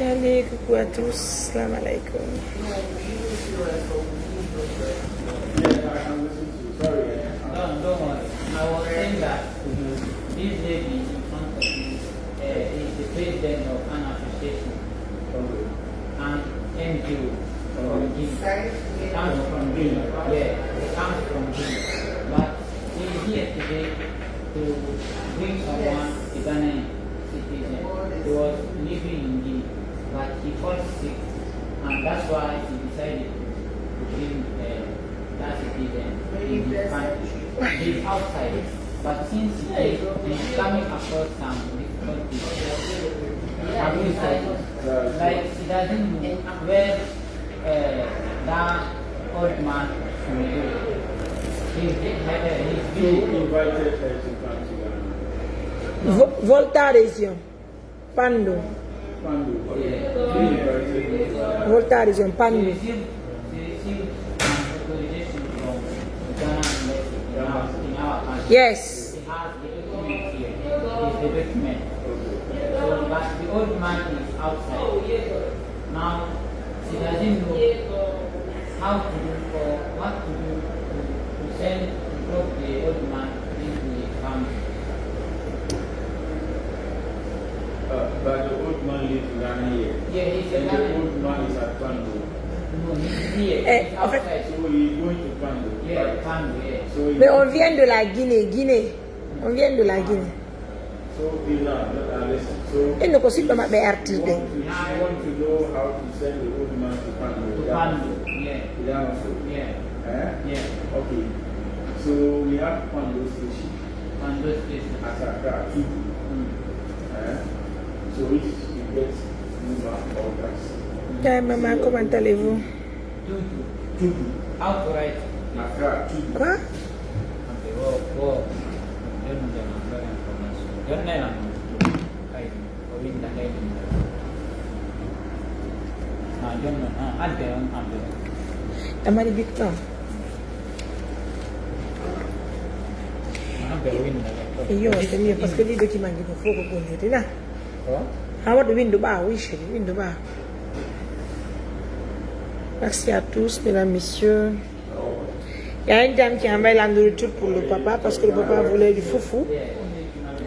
Allez, coucou à tous, salam alaikum. Don't worry. I was saying that this lady in front of me is the president of an association and NGO from Guinea. It comes from Guinea. Yeah, it comes from Guinea. But he is here today to bring someone, a Ghanaian citizen. He was living in Guinea, but he fell sick, and that's why he decided to bring that citizen in his country. He's outside, but since he's coming across some difficulties, like she doesn't know where that old man should go. He's invited her to come to Ghana. Voltarizio. Pando. Voltarizio, Pando. She received authorization from Ghana in our country. Yes. He has the document here. He's the document. So, but the old man is outside. Now, she doesn't know how to do or what to do to send to drop the old man into the family. But the old man lives in Ghana here. Yeah, he's a And the Ghanaian. old man is at Pando. No, he's here. Eh, He's en fait- outside. So he's going to Pando. Yeah, family, yeah. So he, Mais on vient de la Guinée. On vient de la Guinée. so he listen. So Et nous aussi, on m'a fait artiste. you want to know how to send the old man to Pando. To family, yeah. Yeah, also. Yeah, Eh? yeah. Okay. So we have Pando station Pando station. at Accra, Tubu. Eh? So if you get Numa or Gas. Hey, maman, comment allez-vous? Tubu. Outright. Accra, Tubu. Quoi? Okay, well, don't know the information. Don't know. Elle m'a dit vite, non. Et yo, c'est mieux parce que les documents qu'il faut reconnaître là. Ah, ouais, de window bar, oui, chérie, window bar. Merci à tous, mesdames, messieurs. Il y a une dame qui a envoyé la nourriture pour le papa parce que le papa voulait du foufou.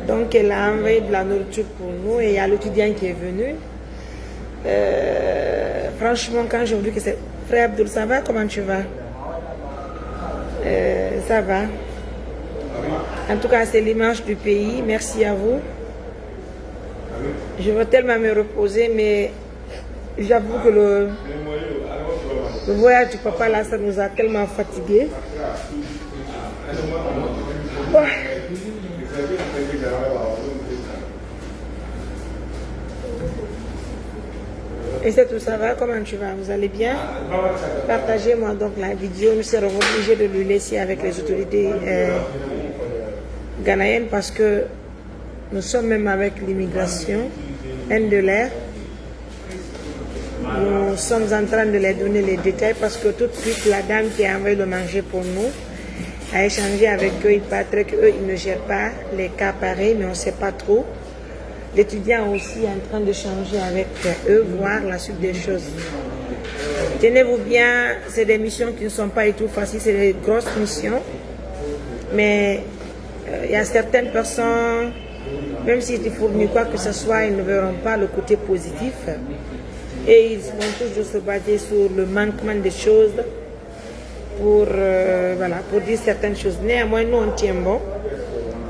Donc, elle a envoyé de la nourriture pour nous et il y a l'étudiant qui est venu. Franchement, quand j'ai vu que c'est... Frère Abdul, ça va? Comment tu vas? Ça va. En tout cas, c'est l'image du pays. Merci à vous. Je veux tellement me reposer, mais j'avoue que le voyage du papa, là, ça nous a tellement fatigués. Ouais. Et c'est tout, ça va? Comment tu vas? Vous allez bien? Partagez-moi donc la vidéo. Nous serons obligés de le laisser avec les autorités ghanéennes parce que nous sommes même avec l'immigration de l'air. Nous sommes en train de les donner les détails parce que tout de suite, la dame qui a envoyé le manger pour nous a échangé avec eux. Il paraît qu'eux, ils ne gèrent pas les cas pareils, mais on ne sait pas trop. L'étudiant aussi est en train de changer avec eux, voir la suite des choses. Tenez-vous bien, c'est des missions qui ne sont pas du tout faciles, c'est des grosses missions. Mais il y a certaines personnes, même s'ils fournissent quoi que ce soit, ils ne verront pas le côté positif. Et ils vont toujours se baser sur le manquement des choses pour, voilà, pour dire certaines choses. Néanmoins, nous, on tient bon.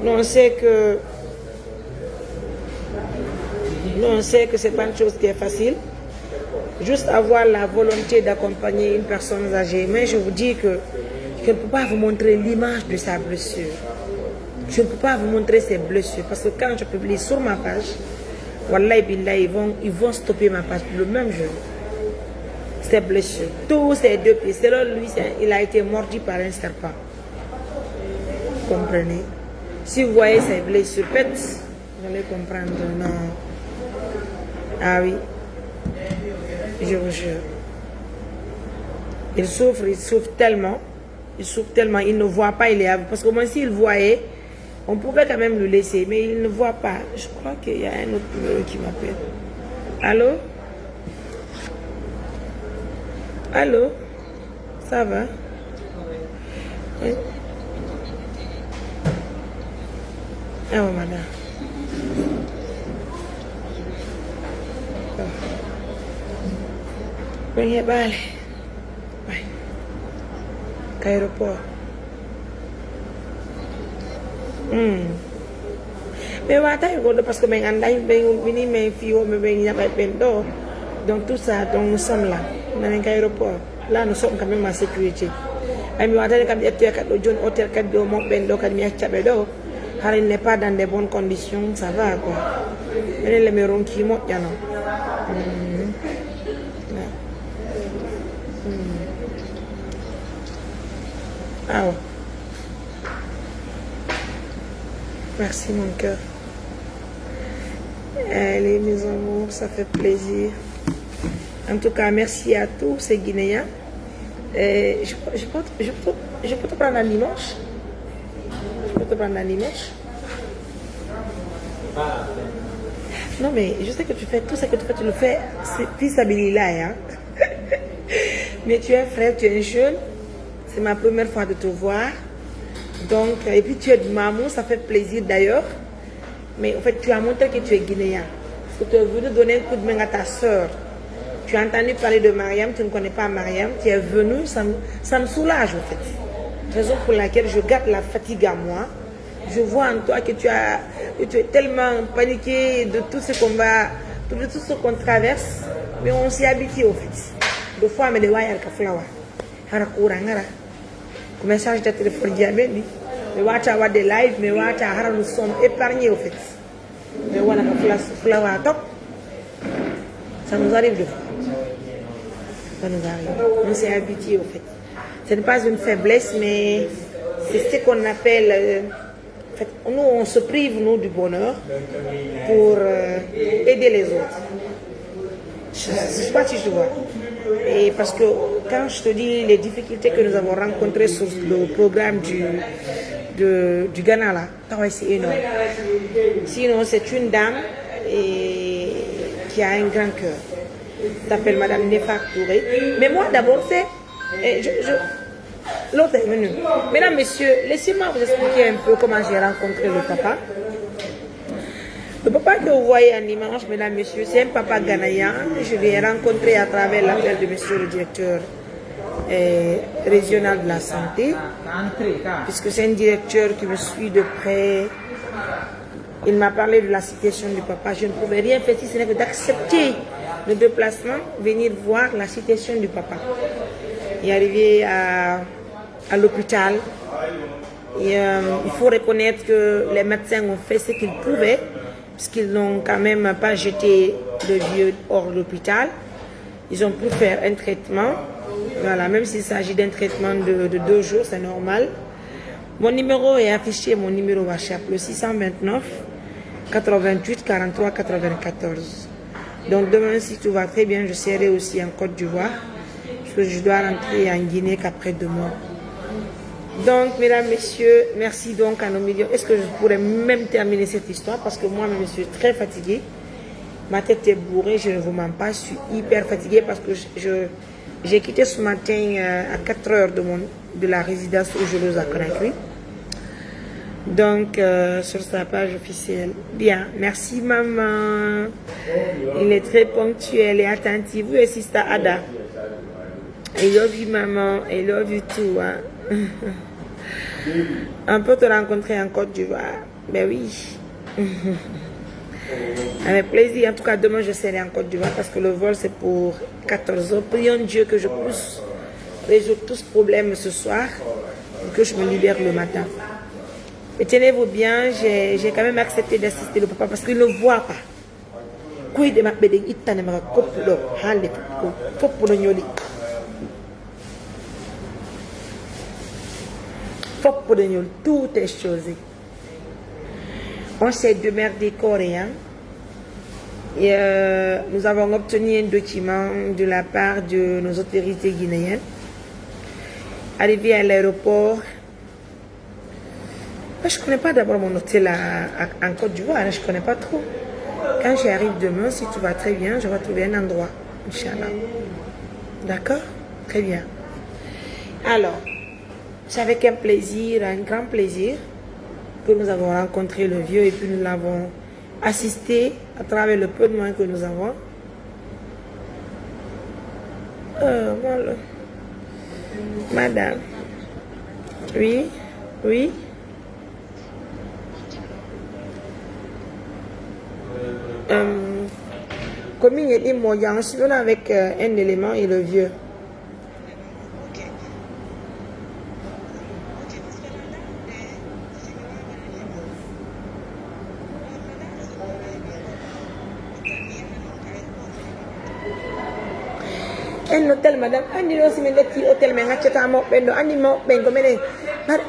Nous, on sait que ce n'est pas une chose qui est facile. Juste avoir la volonté d'accompagner une personne âgée. Mais je vous dis que je ne peux pas vous montrer l'image de sa blessure. Je ne peux pas vous montrer ses blessures. Parce que quand je publie sur ma page, Wallahi Billah, ils vont stopper ma page le même jour. Ses blessures. Tous ses deux pieds. Selon lui, il a été mordu par un serpent. Vous comprenez? Si vous voyez ses blessures, peut-être vous allez comprendre. Non. Ah oui. Je vous jure. Il souffre tellement. Il souffre tellement. Il ne voit pas, il est aveugle. Parce que moi, s'il voyait, On pouvait quand même le laisser, mais il ne voit pas. Je crois qu'il y a un autre numéro qui m'appelle. Allô? Allô? Ça va? Oui. Ah oui, madame. Bring it back. Bye. Aéroport. Mais parce que donc tout ça, donc nous sommes là, dans un aéroport. Là, nous sommes quand même en sécurité. Il n'est pas dans de bonnes conditions, ça va quoi. Ah ouais. Merci mon cœur. Allez mes amours, ça fait plaisir. En tout cas, merci à tous ces Guinéens. Je peux te prendre un dimanche? Je peux te prendre un dimanche? Non mais je sais que tu fais tout ce que tu fais, tu le fais, c'est fils là, hein. Mais tu es un frère, tu es un jeune. C'est ma première fois de te voir. Donc, et puis tu es de maman, ça fait plaisir d'ailleurs. Mais en fait, tu as montré que tu es guinéen. Parce que tu es venu donner un coup de main à ta soeur. Tu as entendu parler de Mariam, tu ne connais pas Mariam. Tu es venu, ça me soulage en fait. Raison pour laquelle je garde la fatigue à moi. Je vois en toi que tu es tellement paniqué de tout ce qu'on va, de tout ce qu'on traverse. Mais on s'y habitue au fait. Deux fois, mais de wire kaflawa. Comme message de téléphone diamène, mais watcha des live, mais watcha nous sommes épargnés au fait. Mais voilà flower top. Ça nous arrive de fois. Ça nous arrive. On s'est habitué au fait. Ce n'est pas une faiblesse, mais c'est ce qu'on appelle. En fait, nous, on se prive nous du bonheur pour aider les autres. Je ne sais pas si je vois. Et parce que quand je te dis les difficultés que nous avons rencontrées sur le programme du Ghana là, c'est énorme. Sinon, c'est une dame qui a un grand cœur. Elle s'appelle Madame Nefa Touré. Mais moi d'abord, c'est... L'autre est venu. Mesdames, messieurs, laissez-moi vous expliquer un peu comment j'ai rencontré le papa. Le papa que vous voyez en image, mesdames, messieurs, c'est un papa ghanéen. Je l'ai rencontré à travers l'appel de monsieur le directeur régional de la santé, puisque c'est un directeur qui me suit de près. Il m'a parlé de la situation du papa. Je ne pouvais rien faire si ce n'est que d'accepter le déplacement, venir voir la situation du papa. Il est arrivé à l'hôpital. Il faut reconnaître que les médecins ont fait ce qu'ils pouvaient, puisqu'ils n'ont quand même pas jeté le vieux hors de l'hôpital. Ils ont pu faire un traitement. Voilà, même s'il s'agit d'un traitement de 2 jours, c'est normal. Mon numéro est affiché, mon numéro WhatsApp, le 629 88 43 94. Donc demain, si tout va très bien, je serai aussi en Côte d'Ivoire, puisque je dois rentrer en Guinée qu'après-demain. Donc, mesdames, messieurs, merci donc à nos millions. Est-ce que je pourrais même terminer cette histoire? Parce que moi, je suis très fatiguée. Ma tête est bourrée, je ne vous mens pas. Je suis hyper fatiguée parce que j'ai quitté ce matin à 4 heures de la résidence où je les ai Conakry. Donc, sur sa page officielle. Bien, merci maman. Il est très ponctuel et attentif. Vous et Sister Ada. I love you maman. I love you too. Hein? On peut te rencontrer en Côte d'Ivoire. Ben oui. Avec plaisir. En tout cas, demain, je serai en Côte d'Ivoire parce que le vol, c'est pour 14 heures. Prions Dieu que je puisse résoudre tous ce problème ce soir et que je me libère le matin. Et tenez-vous bien, j'ai quand même accepté d'assister le papa parce qu'il ne le voit pas. Tout est choisi. On s'est démerdé coréen. Et nous avons obtenu un document de la part de nos autorités guinéennes. Arrivé à l'aéroport, je ne connais pas d'abord mon hôtel en Côte d'Ivoire, je ne connais pas trop. Quand j'y arrive demain, si tout va très bien, je vais trouver un endroit, Inch'Allah. D'accord? Très bien. Alors, c'est avec un plaisir, un grand plaisir, que nous avons rencontré le vieux et puis nous l'avons assisté à travers le peu de moyens que nous avons. Voilà. Madame. Oui, oui. Comme il est moyen, je suis là avec un élément et le vieux. Un hôtel, madame, andi lo si men qui hôtel men ngachata mo bendo andi mo bengo menen par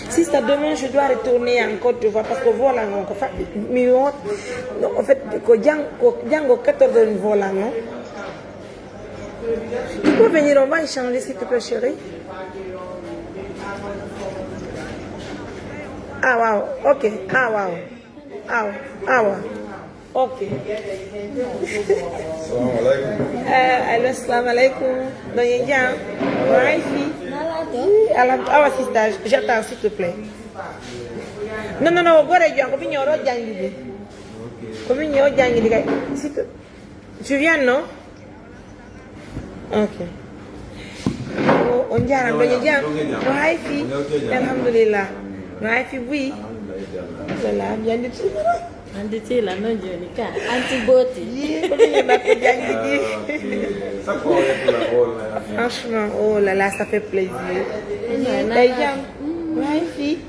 si ça demain je dois retourner en Côte d'Ivoire parce que voilà non ko fa mi won en fait ko jango 14 heures volant non. Tu peux venir, on va échanger s'il te plaît chérie. Ah wow, ok, ah wow, ah wow, ok. Assalamu alaikum. Donc il y a un wifi. Ah sister, j'attends s'il te plaît. Non, gore Dieu, comme il y aura jangi. Comme il y aura jangi, tu viens non? Ok. On dirait un wifi. Alhamdulillah. Wifi oui. Voilà, bien du tout. Anditi la non Jonica, anti-beauty. Franchement, oh là là, ça fait plaisir. Wifi.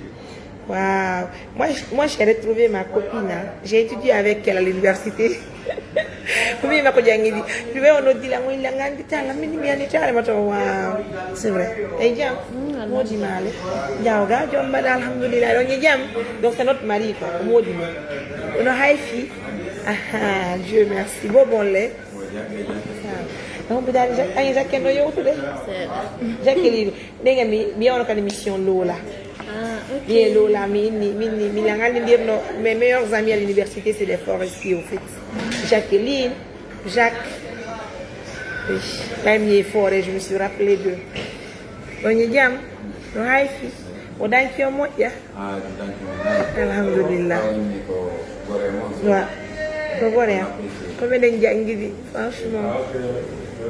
Waouh. Moi, j'ai retrouvé ma copine. J'ai étudié avec elle à l'université. C'est vrai. Donc c'est notre mari quoi. On a Haïfi. Ah, Dieu merci. Bon lait. Donc peut aller Jacques no yo today. Jacques li denga mi on a une mission Lola. Et Lola mi langal dire mes meilleurs amis à l'université c'est des forestiers au fait. Jacqueline, Jacques. Oui, même les forêts, je me suis rappelé d'eux. On y dit, on a ici. On a ici au moins, ya. Alhamdulillah. Ouais. Vous voyez, comme elle est dit, franchement.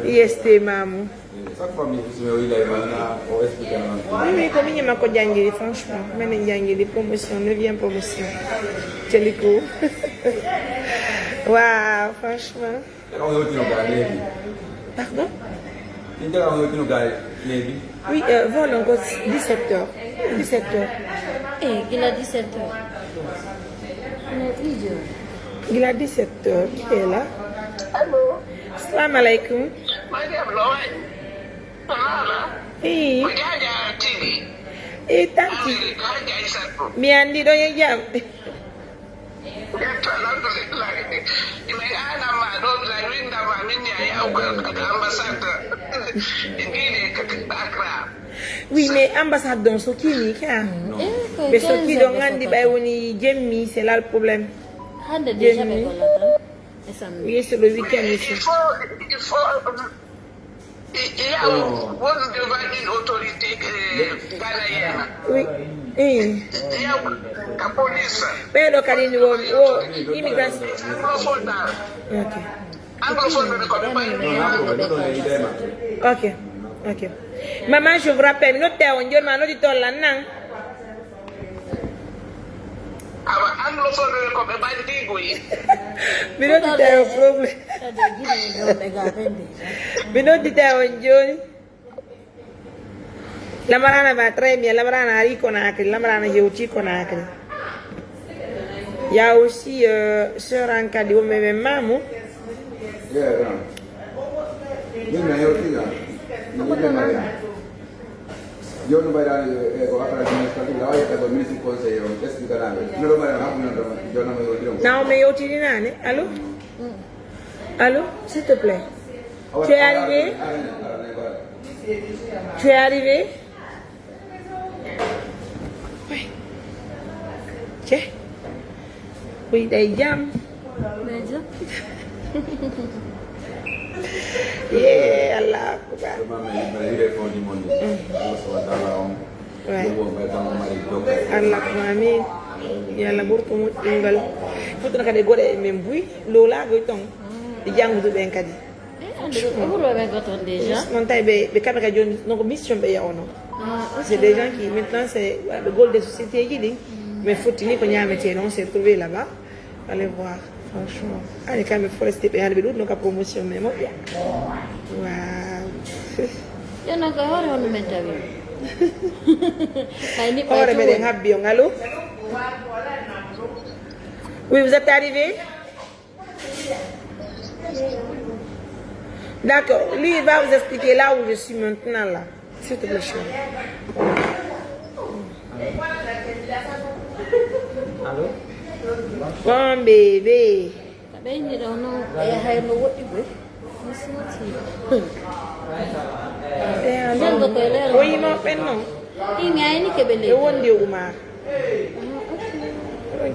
Yes, maman. Oui, comme il y a ma codjangi, franchement. Maintenant, il y a des promotions, 9e promotion. Téléco. Waouh, franchement. Pardon? Oui, vol encore 17h. 17h. Eh, il a 17h. Il a 17h. Qui est là? Allô? Salam alaikum. Oui. Et tanti. Miandi do yam. Oui, mais ambassade dans Sokini, mais Soki donc Andi Bayouni, Jemmi, c'est là le problème. Oui, c'est le week-end ici. Il faut il y a une autorité ghanéenne. Oui. Il y a la police. Mais le Kalini, immigration. Ok. Ok. Maman, je vous rappelle, nous t'es en Dieu, mais nous disons là, non. Mais nous disons un problème. Mais nous disons en Dieu. La marana va très bien, la marana a riconacri, la marana j'ai aussi conacri. Il y a aussi Sœur Anka de Omeme Mamou. Yo no voy a dar administrativo, la voy a dar ministro consejo, explicar no lo voy a dar, yo no me voy a Non, mais yo tu dis nani. Allô? Allô? S'il te plaît. Tu es arrivé? Tu es arrivé? Oui. Tiens. Oui, des jam. Yeah, Allah Akbar. Allah amin. Yalla burtu mu dingal. Futuna kade gode men buy lola go ton. Di jangudu ben kadi. déjà. Non tay be kabe ka joni no mission be ya ono. C'est des gens qui maintenant c'est le goal des sociétés qui dit mais faut tenir qu'on y a métier non c'est trouvé là-bas. Allez voir. Franchement, allez quand même forester pe hande be dut no ka promotion mais mo ya. Wow. Yo no ka hore on mentawi. Kay ni Ora me den habbi on allô? Oui, vous êtes arrivé? D'accord, lui il va vous expliquer là où je suis maintenant là. S'il te plaît, chérie. Allô? Bon bébé. Ben ni do no e hay no wodi be. Oui, non, mais non. Inga ni ke bele. Le wonde Umar.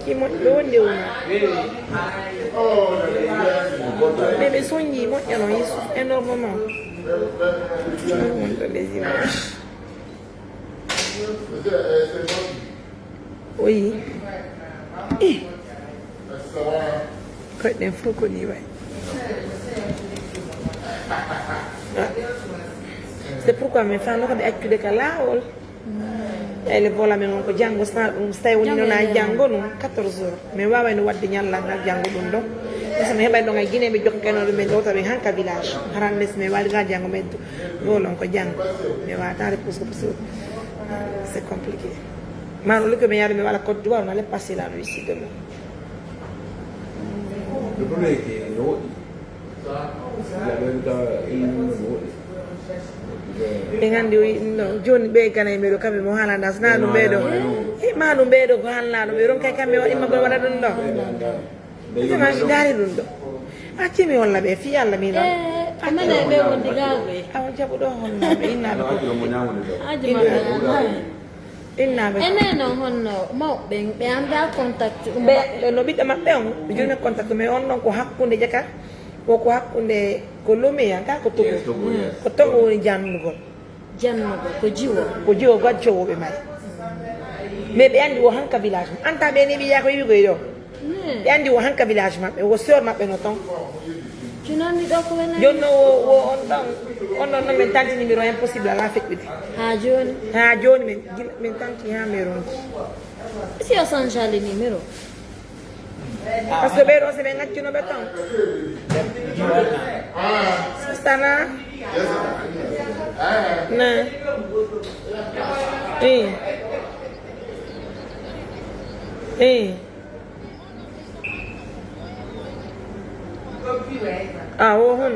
Qui monte le wonde Umar. Bébé soigné, moi, il y en a énormément. Je vous montre les images. Oui. Quand il faut qu'on y va. C'est pourquoi mes femmes ont été de Kalaol. Elle vola mais on ko jango stay woni non na jango non 14 heures mais wawa no wadde nyalla na jango dum do sama hebay do ngay guiné be jokk keno be do tabe hanka village harandes me wadi ga jango med golon ko jango mais wa tare pour c'est compliqué mano lu ko me yare me wala Côte d'Ivoire on allait passer la nuit ici demain. Le problème est que nous, Ngandi no joni be kana e medo kambe mo halanda sna no bedo e ma no bedo ko halna no bedo kay kambe wadi mabbe wada dun do e ma dari dun do acci mi walla be fi yalla mi no amana be wondi gabe aw jabu do honna be inna be aji ma inna be ene no honno mo be anda contact be no bidda mabbe on joni contact me on non ko hakkunde jaka ko hakkunde ko Lomé ka ko Togo woni jannugo ko jiwo gaccio be mari mais be andi wo hanka village anta be ne bi ya ko yigo yo be andi wo hanka village mabbe wo sœur mabbe no ton junani do ko wena jonno wo on non men tanti numéro impossible la fekk ha joni men tanti ha meron si o sanjali numéro parce que be ro se be ngacci no beton Sana na ah wo hon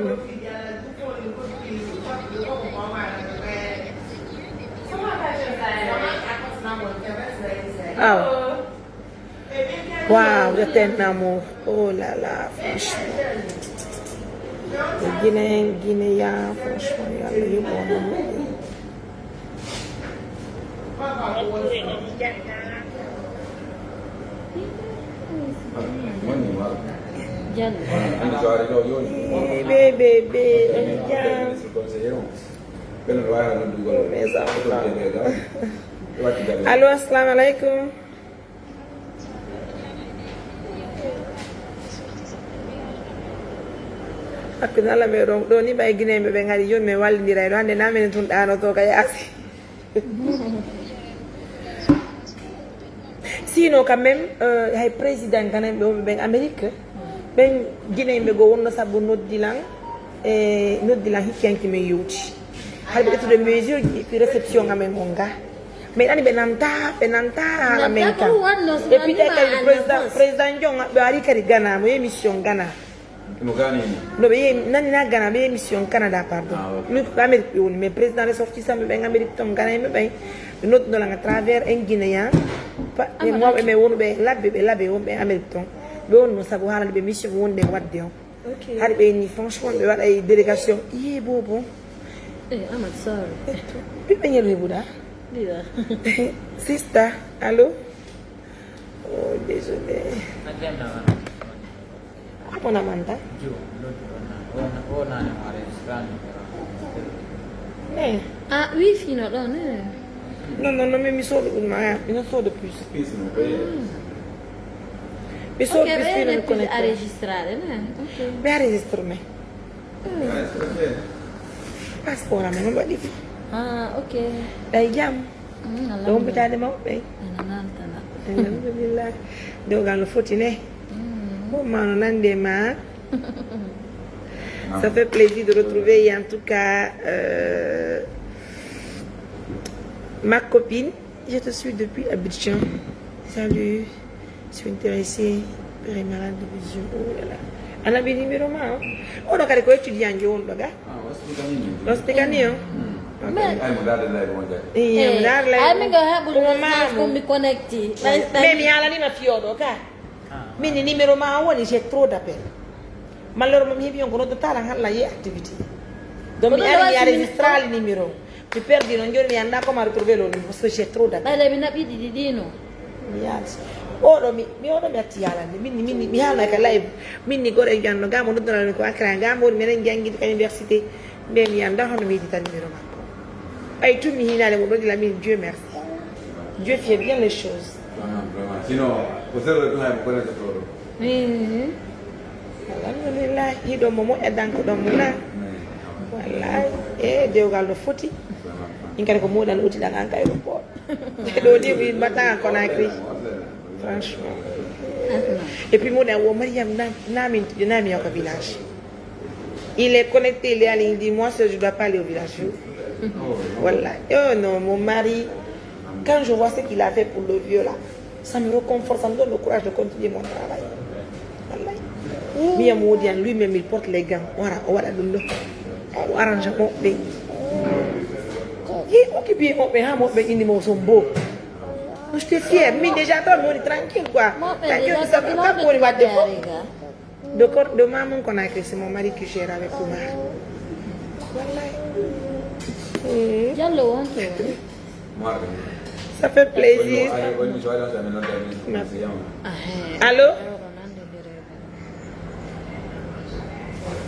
ah wow, je t'aime amour. Oh là là, franchement. Les Guinéens, franchement, il y a le bon amour. Bébé, allô, assalamu alaikum. Hakuna la me do ni bay Guinée be ngari yon me wallindira do hande na men tun dano to kay asi sinon quand même hay président ganen be ben Amérique ben Guinée be go wonno sabu noddilan hikyanki me yuti halbe to de mesure de réception ngamen monga mais ani be nanta la menka et puis le président Jong be ari kari Ghana mo émission Ghana No Ghana. No be nani na Ghana be mission Canada pardon. Mi ko Amérique woni mais président ressortissant be en Amérique ton Ghana me be not no la travers en Guinéen et moi me wonu be labbe won be Amérique ton be wonu sabu halande be mission won be wadde on. OK. Har be ni franchement be wada ay délégation yé bobo. I'm sorry. Bi be ñelu buda. Dia. Sister, allô? Oh, désolé. Apa namanya? Ah oui, fino là, né? Non, mais mi sono plus. Mi sono Ok, plus fino bene, con a registrare, né? Ok. Beh, registro me. Passeport a me, non va di. Ah, ok. Dai jam. Don't be tired of me. Alhamdulillah. Doga no fotine. Bon, man, on a des mains. Ça fait plaisir de retrouver en tout cas ma copine. Je te suis depuis Abidjan. Salut. Je suis intéressée par les malades de vision. Oh là là. On a bien numéro ma. Oh donc elle est étudiant en doga. Ah, c'est gagné hein. Ai mudar de live moja. Iya, benar Ai mi ga habu con mi connecti. Mais mi ala ni ma fiodo, ka. Mini numero ma woni j'ai trop d'appels. Malheureusement mi hebi on kono to tala halla ye activité. Donc mi ari ya registrare il numero. Mi perdi non giorni anda come a retrouver lo numero parce que j'ai trop d'appels. Dai, mi nabi di dino. Mi alzo. Odo mi odo mi attiala minni mi hala ka live. Minni gore janno gamo do dana ko akra gamo mi ren jangi ka université. Mais mi anda hono mi di tan numero ma. Ay tout mi hinale mo do la mi Dieu merci. Dieu fait bien les choses. Vraiment. Sinon, vous savez que vous connaissez tout. Alhamdulillah, hido momo e danko do mona. Wallahi, dewgal do foti. Inkare ko modan uti dan an kay report. Do di mi mata ko na kri. Franchement. Et puis modan wo Mariam nami au village. Il est connecté, il est en ligne, dit moi je dois pas aller au village. Voilà. Oh non, mon mari, quand je vois ce qu'il a fait pour le vieux là, ça me reconforte, ça me donne le courage de continuer mon travail. Voilà. Mia Modian, lui-même, il porte les gants. Voilà, voilà, on arrange mon bé. Il occupe mon bé, mon bé, il est son beau. Je suis fière, mais déjà, toi, on est tranquille, quoi. Tranquille, ça ne pas pour les voir des fois. De maman qu'on a écrit, c'est mon mari qui gère avec Oumar. Voilà. Ça fait plaisir. Allô?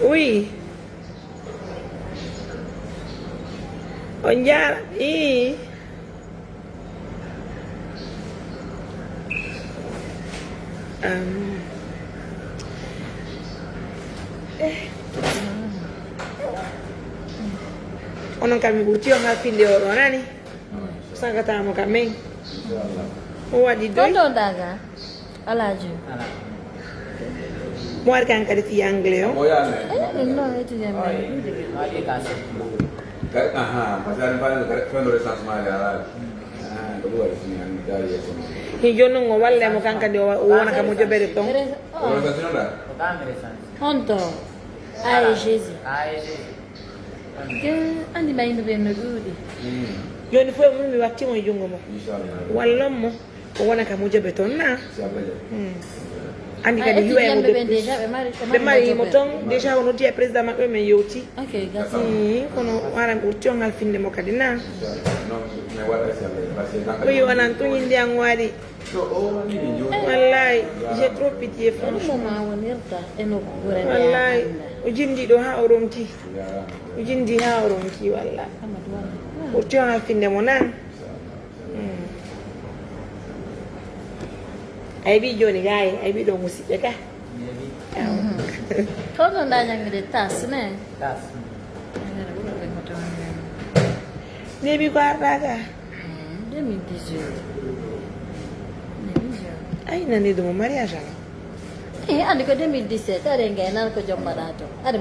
Oui. On y a. Onon kami buti on ha finde oro nani sangata mo kami o wadi do Tondo daga alaji mo ar kan kadi fi anglais o no itu ya aha pasaran quando recensement ya kedua di sini yang dari ya hi jono ngo walle mo kan kadi o wona ka mo jobere ton organisation da honto ai jésus ke andi bay no benno dudi joni fo mi watti mo jungo mo walla mo o wona ka mo jobe ton na andi kadi yuwe mo be mari mo ton déjà on dit président mabbe men yoti ok gasi kono waran urti on al finde mo kadi na non me wada siabe oui on antuni ndi an wadi wallahi j'ai trop pitié franchement ma wonirta eno gure wallahi o jindi do ha oromti o jindi ha oromti wallahi o tiwa finde mo nan ay bi joni gaay ay bi do musibe ka Todo ndanya ngide tas ne Tas. ne bi ko ardaga 2018 ay nani do mo mariage ala andi ko 2017 are ngena ko jommadato are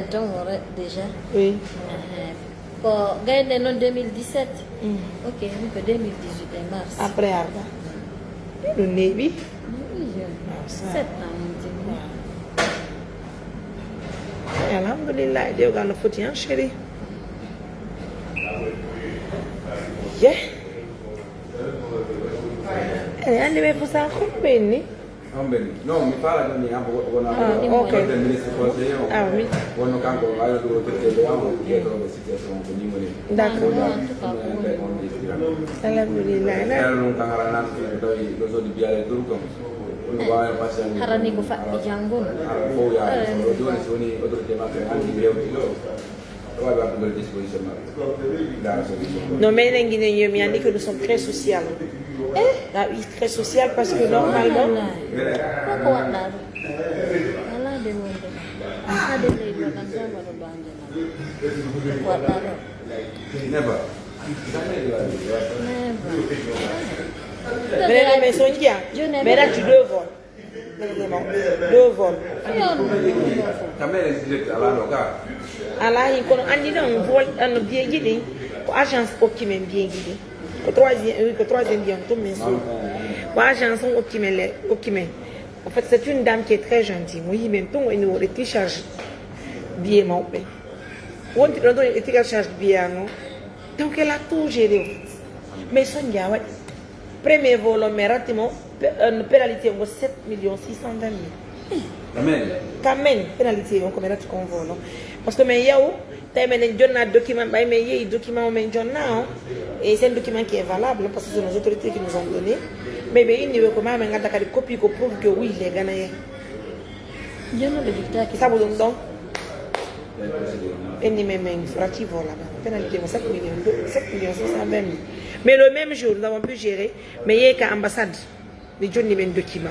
ntongore déjà oui ko gaynde non 2017 ok mi ko 2018 en mars après arda do nebi 7 ans Alhamdulillah, Dieu garde le foutu, hein, chérie. Yeah. Elle est pour ça, compagnie. Non, mi parla di un Ok. del ministro consigliere. Ah oui. Quando campo vai dove vediamo dietro la situazione con i moni. D'accord. Alhamdulillah. Era un cangaran dove lo so di piare tutto. Quando vai a passare. Harani ko fa di jangon. Poi ya, due sono altro tema che anche io vai a prendere disposizione. Non, mais les Guinéens, il y a dit que nous sommes très sociaux. Ah oui, très social parce que normalement, Ko wat na. Ala de mo. Ada le do kan sama do banja na. Wat na. Never. mais la maison qui a, mais là tu deux vols. Deux vols. Camera è diretta alla locale. Alors, il y a un vol, un bien guidé, pour agence qui m'a bien guidé. Que troisième bien, tout mais pour agence qui m'a. En fait, c'est une dame qui est très gentille. Oui, même tout, il nous charge bien, mon père. On te charge bien, non? Donc, elle a tout géré. Mais son gars, premier vol, mais ratement, une pénalité de 7 620 000. Quand même, pénalité, on commence à convoi. Parce que mais yow tay mais un document mais il document mais et c'est un document qui est valable parce que c'est nos autorités qui nous ont donné mais il n'y a comment mais ngata kadi copie ko prouve que oui les Ghanéens Jono le dictat qui ça vous donne donc et ni même frati voilà pénalité 7 millions 620 000 mais le même jour nous avons pu gérer mais il y a qu'à ambassade de Johnny ben document.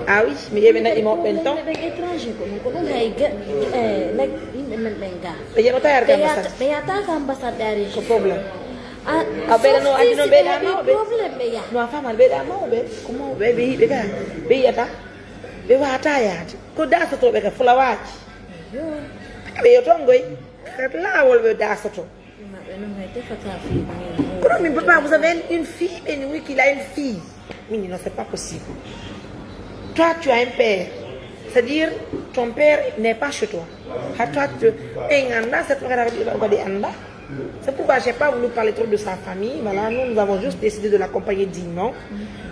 Ah oui, mais il y avait un temps. étranger ko ko ngay like menga. Il y a pas Beata ambassade dari ko problème. Ah, bela no adino bela no problem be ya. No fama bela no be como be yata be wata yaati ko dasato be ka fulawaji be yotongoy kat lawol be dasato ko min papa vous avez une fille et oui qu'il a une fille oui non c'est pas possible toi tu as un père c'est-à-dire ton père n'est pas chez toi à toi tu enganda cette c'est pourquoi je n'ai pas voulu parler trop de sa famille. Voilà, nous avons juste décidé de l'accompagner dignement.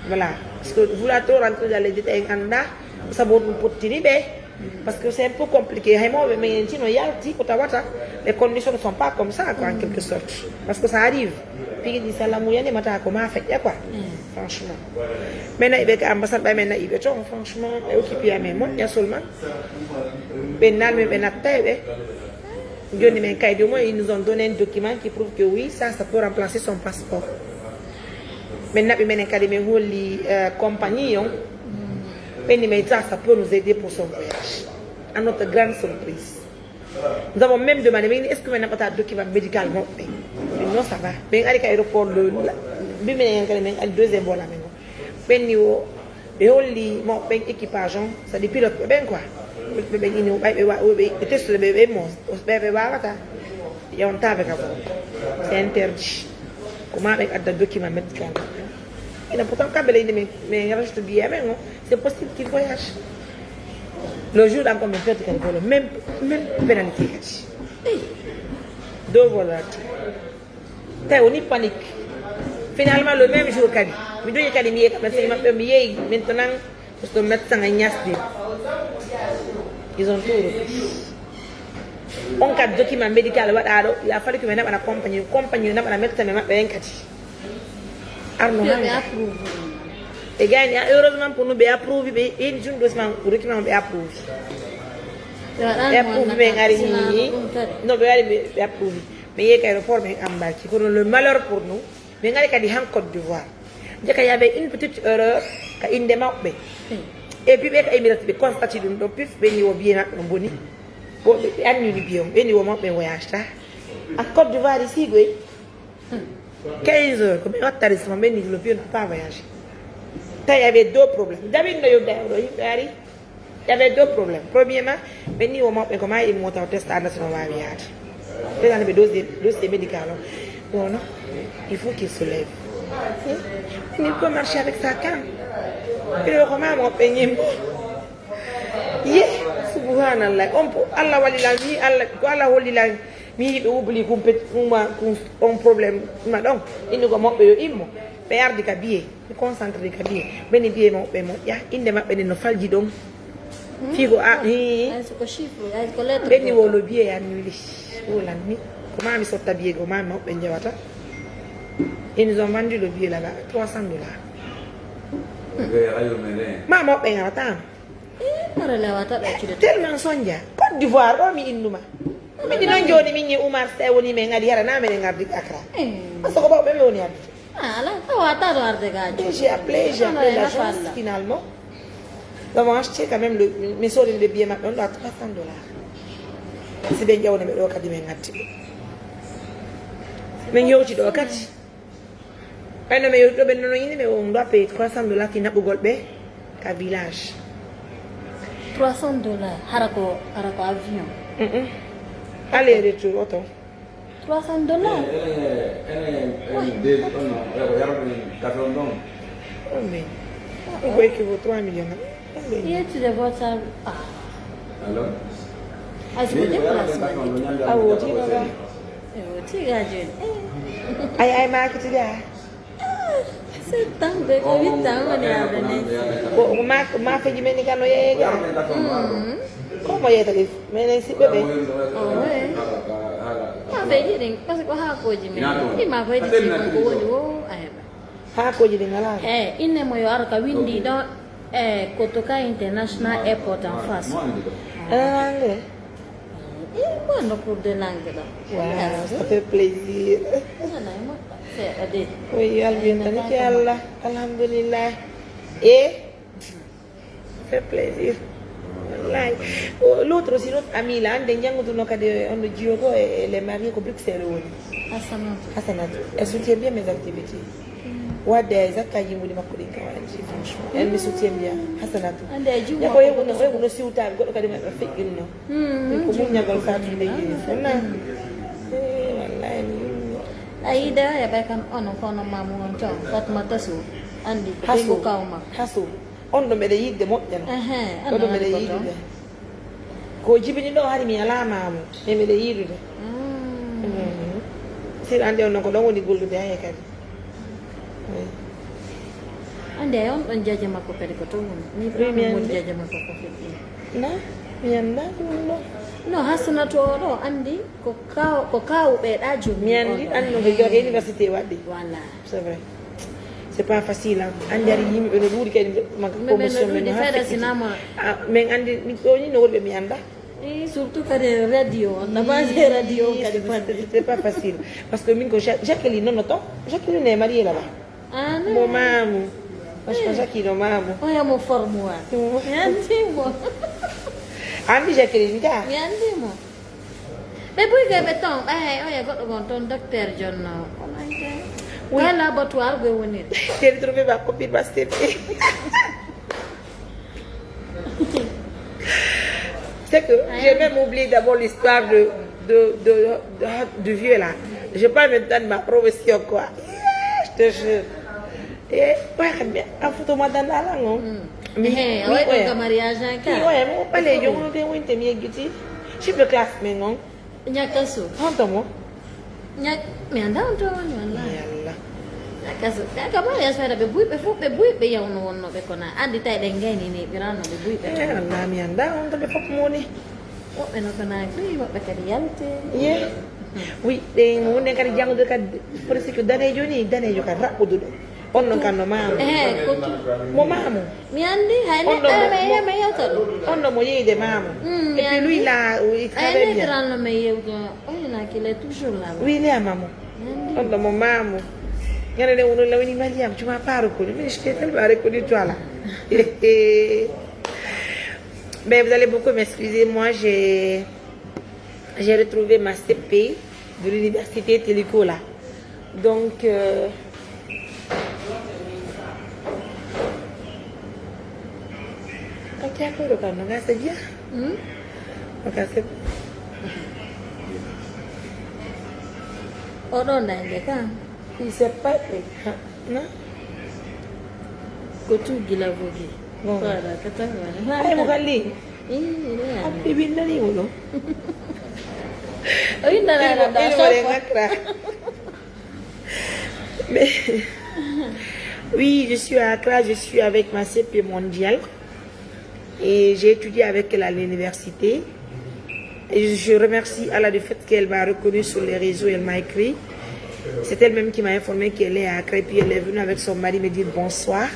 Voilà, parce que vous la trop rentrer dans les détails, ça va nous tirer, parce que c'est un peu compliqué. Les conditions ne sont pas comme ça, quoi, en quelque sorte. Parce que ça arrive. Puis il dit ça, la mouillane, mais comment faire quoi? Franchement. Maintenant, il y a l'ambassade, maintenant, il y a franchement, occupé à mes mots, il y a seulement. Maintenant, ils nous ont donné un document qui prouve que oui, ça peut remplacer son passeport. Maintenant, les compagnies, ça peut nous aider pour son voyage. À notre grande surprise. Nous avons même demandé, est-ce que vous n'avez pas un document médical? Non, ça va. Mais à l'aéroport, le deuxième vol, équipage, ça dit pilote, bien quoi. C'est interdit. Comment avec un document médical? Et pourtant, quand c'est possible qu'il voyage. Le jour encore, même pénalité. Deux vols. On y panique. Finalement, le même jour, maintenant, parce que médecin ils ont tout repris. On a un document médical, il a fallu que nous accompagnions, la médecin, et gagne heureusement pour nous, bien approuvé, et nous document approuvé. Non, bien approuvé. Mais il y a un rapport embarqué. Le malheur pour nous, mais il y a un Côte d'Ivoire. Il y avait une petite erreur, une démarche. Et puis, il y a des constatés de nos pifs, il y a bien un boni. Il y a un bien, il y a un voyage. À Côte d'Ivoire, ici, 15 heures, comme il y a un tarif, il ne peut pas voyager. Il y avait deux problèmes. Il y avait deux problèmes. Premièrement, il y a un test à national voyage. Il y a un dossier médical. Il faut qu'il se lève. Il peut marcher avec sa canne. Il est vraiment mon peigné. subhanallah on Allah walila mi Allah ko Allah walila mi be ubli on problème ma donc indi ko mobbe yo immo be ardi ka biye mi concentré ka biye beni biye mobbe mo ya inde mabbe no falji don figo a ko chiffre ay ko lettre beni wolo biye ya ni wili wala ni ko mami sotta biye go mami mobbe njewata ils nous ont vendu le billet là-bas $300. Ma mobbe njewata tellement sonja Côte d'Ivoire o mi induma mi dino joni min ni Oumar Sy woni me ngadi yara na men ngardi Accra parce que bo be woni abdi ala tawata do arde gajo j'ai appelé l'agence finalement nous avons acheté quand même mes soeurs de billets maintenant à $300 si ben jawne me do kadi men ngatti men yowti do kadi ay no me yowti ben no yini me on doit payer $300 fi nabugol be ka village $300 harako avion aller retour auto $300 mais on voit que vaut 3 millions hier tu de voir ça alors est-ce que tu ah oui tu gajo ay ma ko tiga c'est tant de 8 ans on est à Venise ma fe jimeni kano yega como yeta le menen si bebe veji ding parce que ha ko jimi ma ko di ko woni wo ayba ha ko jimi ngala inne mo yo arka windi do Kotoka International Airport en face anglais bueno pour de langue là wow ça fait plaisir oui Allah alhamdulillah et fait plaisir wallahi l'autre aussi notre ami là ande njangutu no kade on Diogo elle est mariée au Bruxelles woni Hassanat elle soutient bien mes activités wade zakayi mudi makudi kawanji franchement elle me soutient bien Hassanat ya ko yego no siuta godo kadi ma fekkil no ko munya gol fatu de na wallahi Aida ya bakam ono kono mamu on ton Fatma tasu andi ko be kawma hasu on do mede yidde mojjana do mede yidde ko jibini do hari mi ala mamu e mede yidde sir ande on ko don woni gollude ay kadi ande on jaje makko pede ko to ni mo jaje makko ko fetti na mi anda no hasana to do andi ko kaw be dajo mi andi andi no go université waddi voilà c'est vrai c'est pas facile andi ari yimbe be no duri kadi ma promotion men ha sinama men andi ni to ni no worbe mi anda surtout kade radio na base radio kade c'est pas facile parce que min ko Jacqueline non to Jacqueline est mariée là-bas mon maman parce que Jacqueline maman oya mo formo andi mo andi Jacqueline ga andi mo be buy ga beton oya goddo gon ton docteur jonno oui la laboratoire go woni j'ai retrouvé ma copine ma CP c'est que j'ai même oublié d'abord l'histoire du vieux là je parle maintenant de ma profession quoi je te jure et ouais bien en photo madame là non mais ouais comme mariage ka ouais mo pale yo mo ke winte mi egiti je peux classe mais non nyakaso honto mo nyak me anda honto wallahi yalla nyakaso ka ba ya sfera be buy be ya ono wonno be kona andi tay de ngeni ni birano be buy be yalla mi anda honto be fop mo ni o be no kana kri ba be kadi yalte yeah oui de mo ne kadi jangude kadi pour ce que dane joni dane jo ka rabbudu on non kanno mamu ko mo mamu mi andi hayne me yawtado on no mo yide mamu et puis lui là il travaille bien ayne me yewdo oyna qu'il est toujours là oui il est à mamu on no mo mamu ngane ne wono lawni Mariam tu m'as pas reconnu mais je t'ai tellement reconnu toi là mais vous allez beaucoup m'excuser moi j'ai retrouvé ma CP de l'université Téléco là donc ok akodo kan no gasa dia okase odo ndande kan il sait pas non ko tu gila vogi voilà kata ay mo kali Happy Bindani Molo. Mais oui, je suis à Accra, je suis avec ma CP mondiale et j'ai étudié avec elle à l'université. Et je remercie Allah du fait qu'elle m'a reconnu sur les réseaux, elle m'a écrit. C'est elle-même qui m'a informé qu'elle est à Accra et puis elle est venue avec son mari me dire bonsoir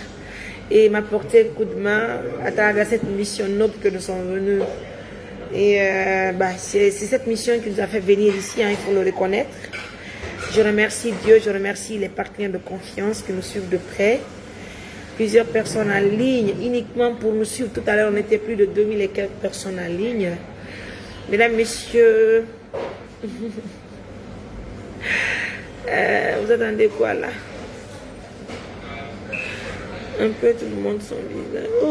et m'a porté un coup de main à travers cette mission noble que nous sommes venus. Et c'est cette mission qui nous a fait venir ici, hein, il faut le reconnaître. Je remercie Dieu, je remercie les partenaires de confiance qui nous suivent de près. Plusieurs personnes en ligne, uniquement pour nous suivre. Tout à l'heure, on était plus de 2000 et quelques personnes en ligne. Mesdames, messieurs, vous attendez quoi là? Un peu tout le monde son visage. Oh.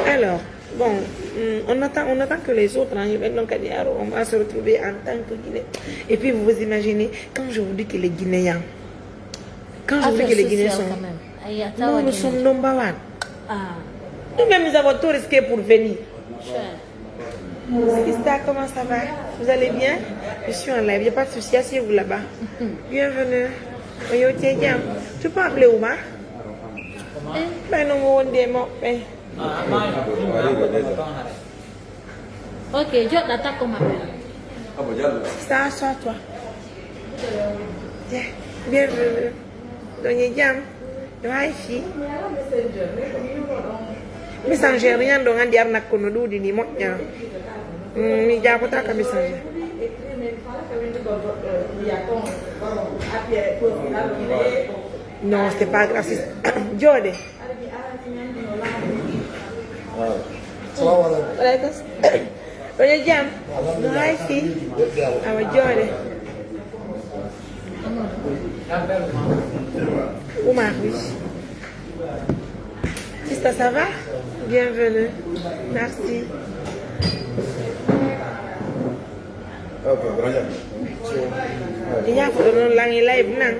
Alors, bon, on attend que les autres, hein, on va se retrouver en tant que Guinéens. Et puis vous vous imaginez, quand je vous dis que les Guinéens, quand je vous dis que les Guinéens sont... Non, nous sommes number one. Nous-mêmes, nous avons tout risqué pour venir. Sista, comment ça va? Vous allez bien? Je suis en live, il n'y a pas de souci, asseyez-vous là-bas. Bienvenue. Tu peux appeler Ouma? Ben non, on dit moi. Ok, je n'attends comment m'appeler. Ça, assois-toi. Bienvenue. Donnez jam. Ici. Messenger rien donc on dit arnaque kono do di ni moƴƴa. Mi jabota ka messenger. Non, c'est pas grave. Jode. Salam alaikum. Donnez jam. Ici. Awa Jode. Oumar, oui. Sista, ça va? Bienvenue. Merci. Ok, gracias. Il y a un langue live, non?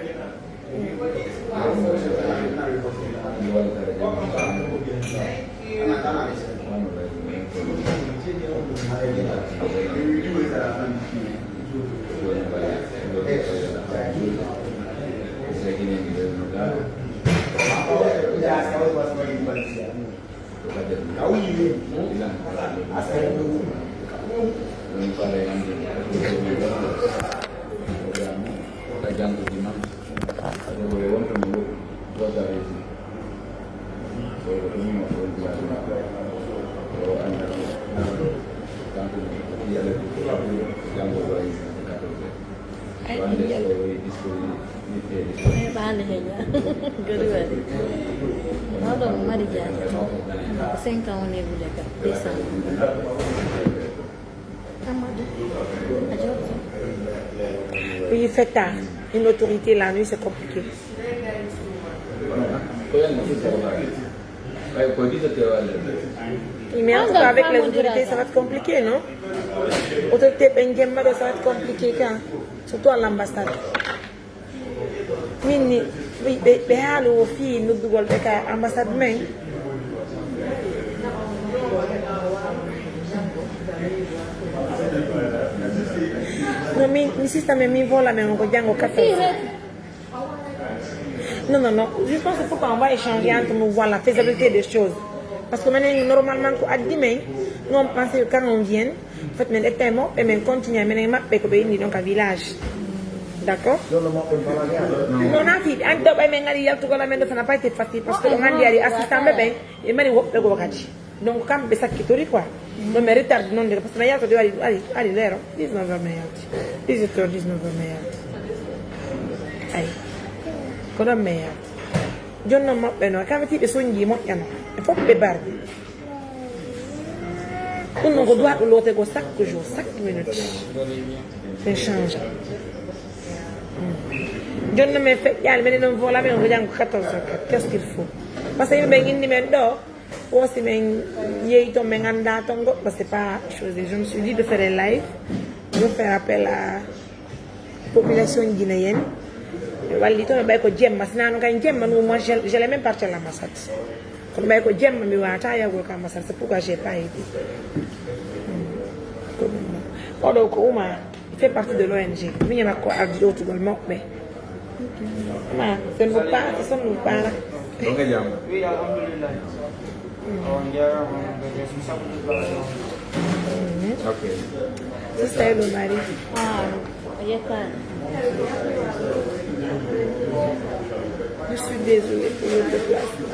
Oui, il fait tard. Une autorité la nuit, c'est compliqué. Mais en tout cas, avec les autorités, ça va être compliqué, non? Autorité Benguemma, ça va être compliqué, quand? Surtout à l'ambassade. Mini, oui, béhalo aux filles, nous devons le faire à l'ambassade même. Non, mi sista mi vola, mais on regarde au café. Non, non, non. Je pense qu'il faut qu'on va échanger entre nous, voir la faisabilité des choses. Parce que maintenant, normalement, nous on pense que quand on vient, en fait, on continue à mener donc un village. D'accord? Non, non, fille, ça n'a pas été facile parce qu'on a dit à l'assistant bébé, et m'a dit, donc, quand ça quitte, quoi. Non, mais retard, non, parce que je vais aller là, 19h, 18h, 19h. Aïe. Quand on met, je ne m'en vais pas, quand tu es soigné, il faut que tu barres. On doit l'autre chaque jour, chaque minute. C'est change. Je ne me fais pas, mais non, voilà, mais on regarde 14h. Qu'est-ce qu'il faut? Parce que je me aussi, c'est pas chose. Je me suis dit de faire un live, de faire appel à la population guinéenne walli to ɓay ko jemma sinano kay jemma no moi j'allais même partir à l'ambassade kono ɓay ko jemma mi wata yagol ko ambassade c'est pourquoi j'ai pas été oɗo ko Ouma il fait partie de l'ONG miñana ko ardi ɗo tugol moɓɓe ma sen mo pa son mo para nga jam Oui, alhamdulillah. On dirait ok sista e ɗo mari Yekan. je suis désolée pour le déplacement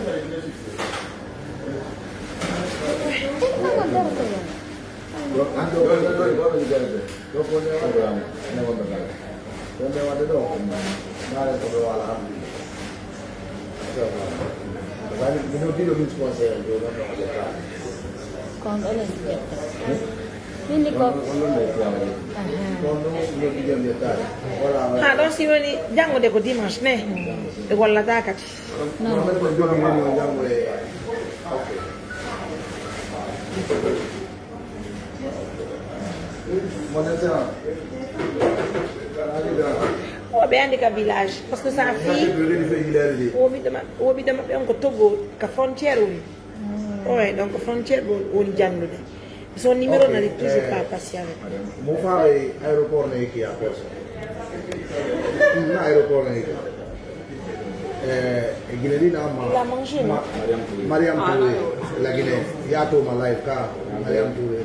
Kon oleh kita. Ini kok. ha ɗon si woni janggude ko dimanche ne e gollata kadi oɓe andi ka village par ce que sa fille woɓidema ɓe on ko Togo ka frontiére woni oye donc frontiére ɓe woni jannude son numéro nani toujours pas passé avec Mo fare aeroport na iki a perso. Na aeroport na iki. Guinée na il a mangé non Mariam Touré la Guinée. Ya to ma live ka Mariam Touré.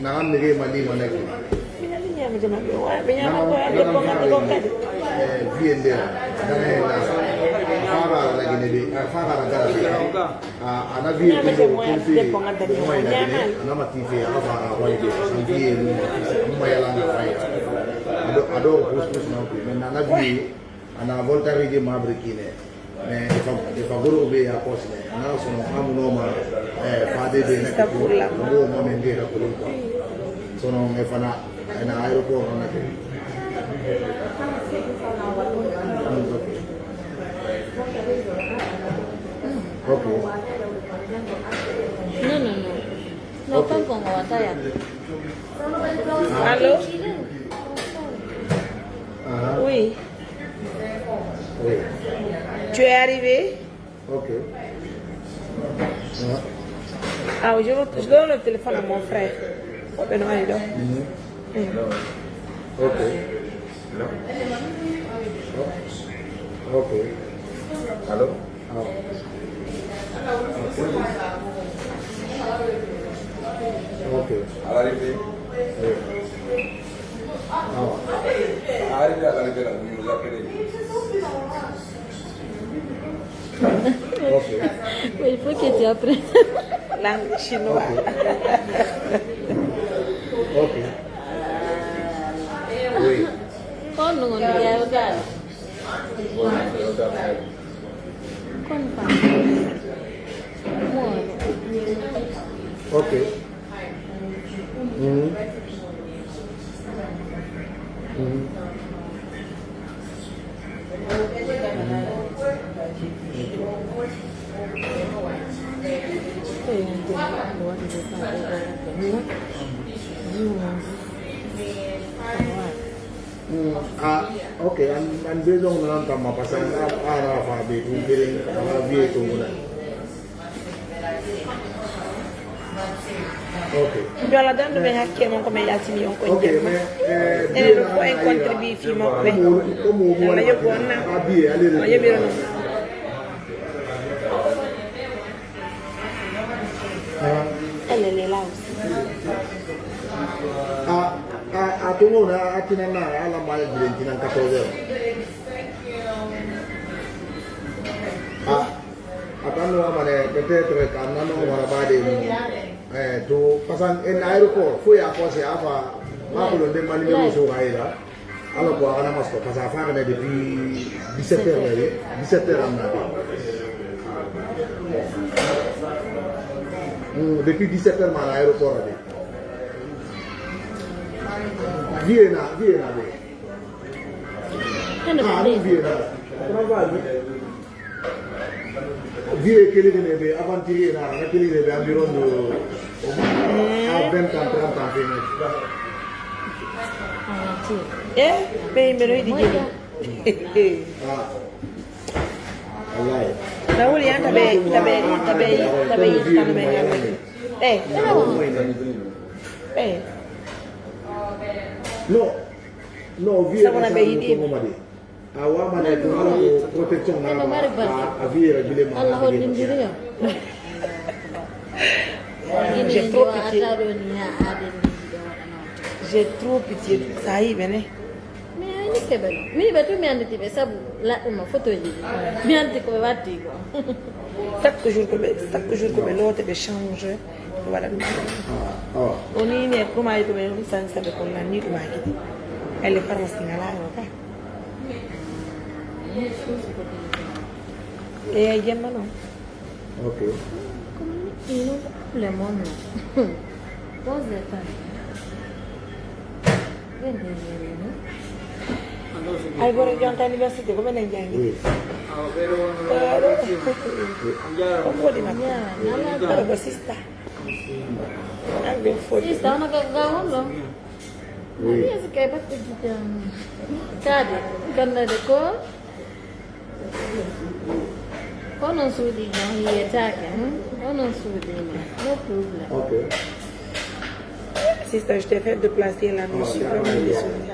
Na nige mali manek. mina liñama jama ɓe wa ɓe ñama ko ande ko ngandi ko kadi Viende. Dana na fara la Guinée bi. Fara la gara. Ana vie ñama je moya debbo ngaddani o ñamani ana matife ana fara wanje. Vie mu mayala na fay. Ado pus na ko. Men na vie ana voltare di mabrikine. e fa goro be ya posle na sono amuno ma fa de na ko mo mo men de ko ko sono me fana na aeroport na ke okay No. No tampoco batalla. allô ah oui oui tu es arrivé okay ah je donne le téléphone à mon frère oɓe no ari ɗo okay okay allo okay arrivé arrivé à l'arrivée là vous nous appelez okay Mais il faut que tu apprennes. langue chinois okay oui Kon nungun dia udah. Kon pa. Mo. okay okay and based on nan tamma pasan ara fa be tu birin ala vie to mona okay jola dandu ɓe hakke mon ko men yaltimi on koye okay jemma mais enen ɗo ko en contribue fi moɓɓe allah yoɓi on na abi ale o yoɓira noon elle elle est là aussi a tungo na atina na ala mai bilentina 14 atano amane peut-être kanano wala bade to pasan en aéroport fo ya ko se afa ma ko de mani me so gaira ala ko ana masko pasa fa na depuis 17h là 17h amna depuis 17h ma aéroport là Viena be Viena comment va vie kele ne be aventurier na kele ne be environ de à 20 ans 30 ans fini e ɓe yimɓe no yiɗi jeeɗi Wallahi. Na wuli yan tabe yitano me No, vie Sabona be yidi. Awa mana itu protection na avira bile ma. Allah hodin diri ya. J'ai trop pitié. Ça y est, venez. Mais ni kebe no. Mi betu mi andi tibe sabu la uma photo ji. Mi andi ko bati ko. Chaque jour que l'autre change. Voilà. On est comme ay to me sans sabe con la ni ma ki. Elle farma singala ka. E gemma no. Okay. Come no le mono. Cosa fa? Vende no. Ai vorrei già andare all'università come ne andiamo? Oui. Un po' di macchina. Però così sta. Anche un po' Si sta una gawon lo. Oui. Ni se kay batte di kadi kan de ko. Kono sudi no hi attack. Kono sudi no problem. Okay. Sister, je t'ai fait déplacer la nuit. Je suis vraiment désolée.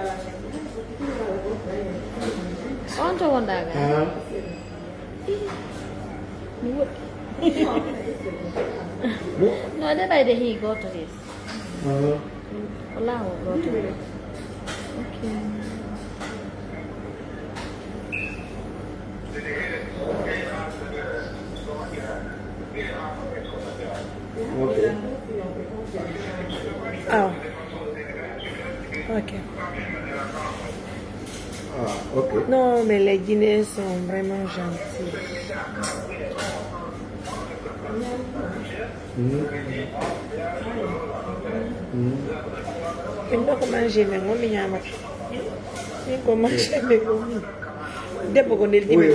Onto wonda ga. No, that by the he go to this. Allah will go to this. Okay. Okay. Oh. Ok. Okay. Non, mais les Guinéens sont vraiment gentils. Quando mangi me ngomi nyama. Ni ko mangi me ngomi. Dès qu'on est dit mais